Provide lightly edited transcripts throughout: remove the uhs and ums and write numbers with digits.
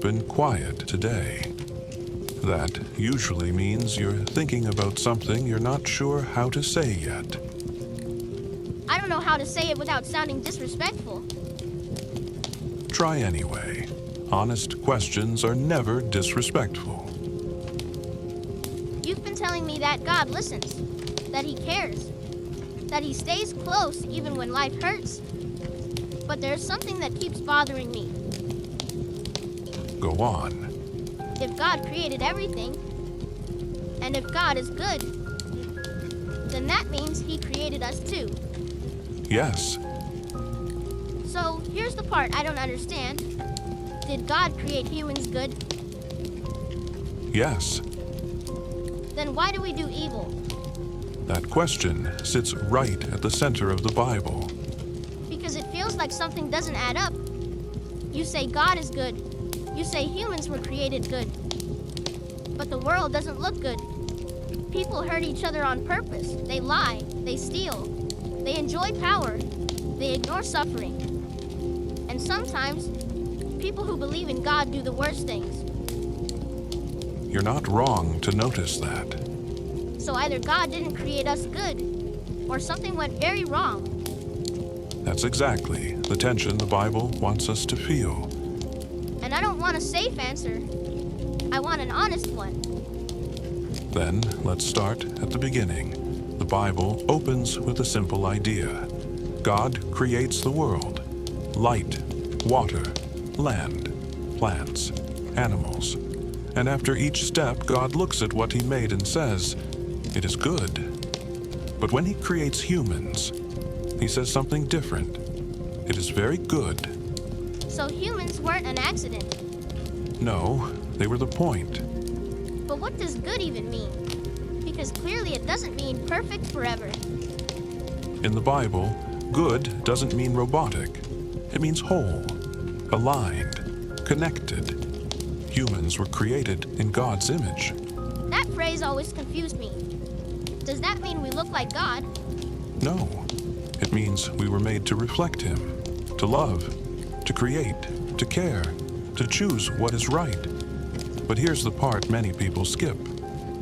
been quiet today. That usually means you're thinking about something you're not sure how to say yet. I don't know how to say it without sounding disrespectful. Try anyway. Honest questions are never disrespectful. You've been telling me that God listens, that He cares, that He stays close even when life hurts. But there's something that keeps bothering me. Go on. If God created everything, and if God is good, then that means He created us too. Yes. So here's the part I don't understand. Did God create humans good? Yes. Then why do we do evil? That question sits right at the center of the Bible. Because it feels like something doesn't add up. You say God is good. You say humans were created good. But the world doesn't look good. People hurt each other on purpose. They lie. They steal. They enjoy power. They ignore suffering. And sometimes, people who believe in God do the worst things. You're not wrong to notice that. So either God didn't create us good, or something went very wrong. That's exactly the tension the Bible wants us to feel. And I don't want a safe answer. I want an honest one. Then let's start at the beginning. The Bible opens with a simple idea. God creates the world. Light, water, land, plants, animals. And after each step, God looks at what He made and says, "It is good." But when He creates humans, He says something different. It is very good. So humans weren't an accident. No, they were the point. But what does good even mean? Because clearly it doesn't mean perfect forever. In the Bible, good doesn't mean robotic. It means whole, aligned, connected. Humans were created in God's image. That phrase always confused me. Does that mean we look like God? No, it means we were made to reflect Him, to love, to create, to care, to choose what is right. But here's the part many people skip.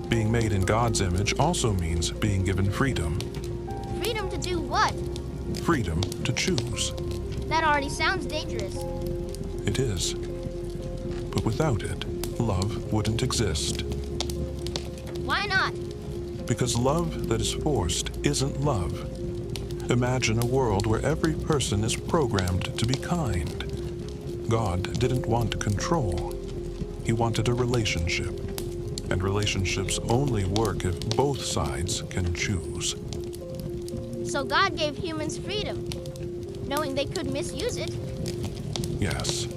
Being made in God's image also means being given freedom. Freedom to do what? Freedom to choose. That already sounds dangerous. It is. But without it, love wouldn't exist. Why not? Because love that is forced isn't love. Imagine a world where every person is programmed to be kind. God didn't want control. He wanted a relationship. And relationships only work if both sides can choose. So God gave humans freedom, knowing they could misuse it. Yes,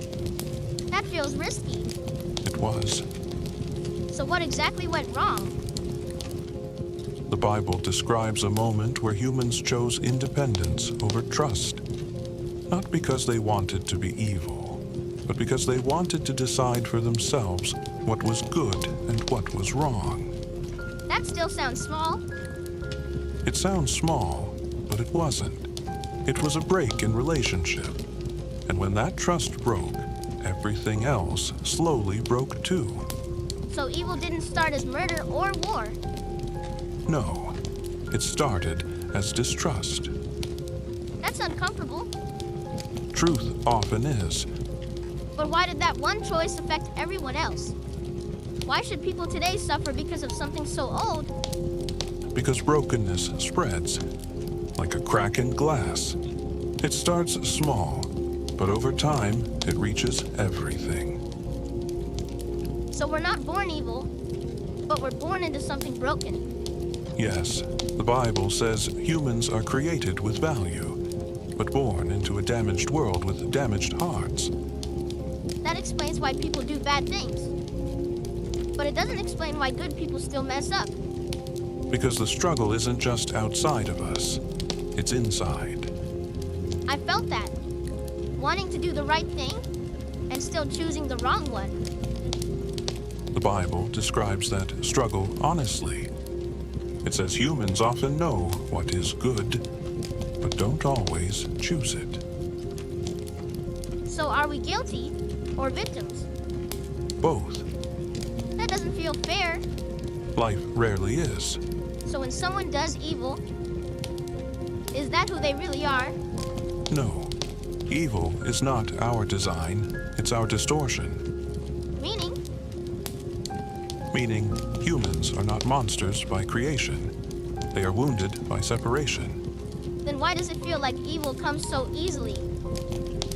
That feels risky. it was. So what exactly went wrong? The Bible describes a moment where humans chose independence over trust. Not because they wanted to be evil, but because they wanted to decide for themselves what was good and what was wrong. That still sounds small. It sounds small, but it wasn't. It was a break in relationship. And when that trust broke, everything else slowly broke too. So evil didn't start as murder or war. No, it started as distrust. That's uncomfortable. Truth often is. But why did that one choice affect everyone else? Why should people today suffer because of something so old? Because brokenness spreads, like a crack in glass. It starts small, but over time, it reaches everything. So we're not born evil, but we're born into something broken. Yes, the Bible says humans are created with value, but born into a damaged world with damaged hearts. That explains why people do bad things. But it doesn't explain why good people still mess up. Because the struggle isn't just outside of us, it's inside. I felt that. Wanting to do the right thing, and still choosing the wrong one. The Bible describes that struggle honestly. It says humans often know what is good, but don't always choose it. So are we guilty or victims? both. That doesn't feel fair. Life rarely is. So when someone does evil, is that who they really are? No. Evil is not our design, it's our distortion. Meaning? Meaning, humans are not monsters by creation. They are wounded by separation. Then why does it feel like evil comes so easily?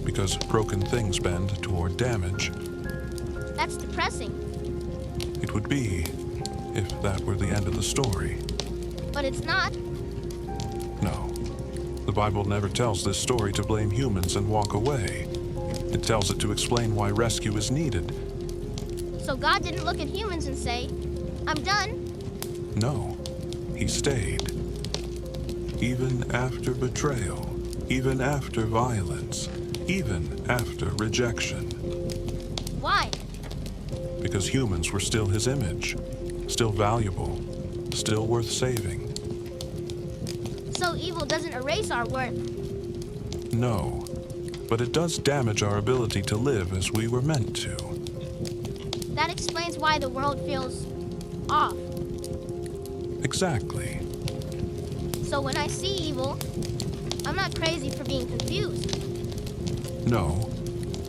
Because broken things bend toward damage. That's depressing. It would be, if that were the end of the story. But it's not. No. The Bible never tells this story to blame humans and walk away. It tells it to explain why rescue is needed. So God didn't look at humans and say, I'm done. No. He stayed. Even after betrayal, even after violence, even after rejection. Why? Because humans were still his image, still valuable, still worth saving. So evil doesn't erase our worth. No, but it does damage our ability to live as we were meant to. That explains why the world feels off. Exactly. So when I see evil, I'm not crazy for being confused. No,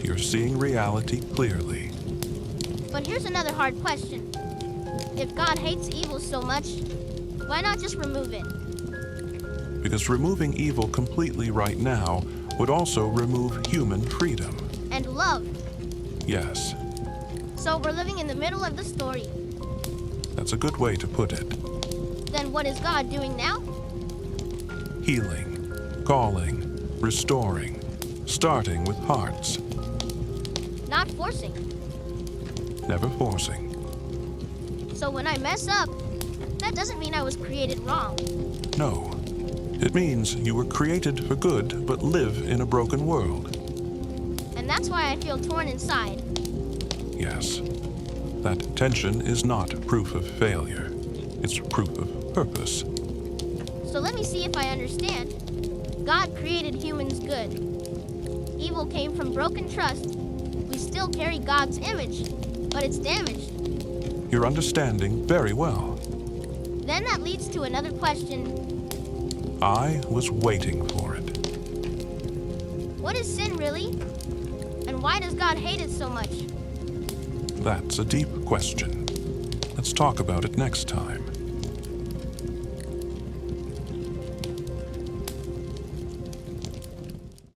you're seeing reality clearly. But here's another hard question. If God hates evil so much, why not just remove it? Because removing evil completely right now would also remove human freedom. And love. Yes, So we're living in the middle of the story. that's a good way to put it. Then what is God doing now? Healing, calling, restoring, starting with hearts, Not forcing. never forcing. So when I mess up, that doesn't mean I was created wrong. No, it means you were created for good but live in a broken world. And that's why I feel torn inside. Yes, that tension is not proof of failure. It's proof of purpose. So let me see if I understand. God created humans good. Evil came from broken trust. We still carry God's image, but it's damaged. You're understanding very well. Then that leads to another question. I was waiting for it. What is sin really? And why does God hate it so much? That's a deep question. Let's talk about it next time.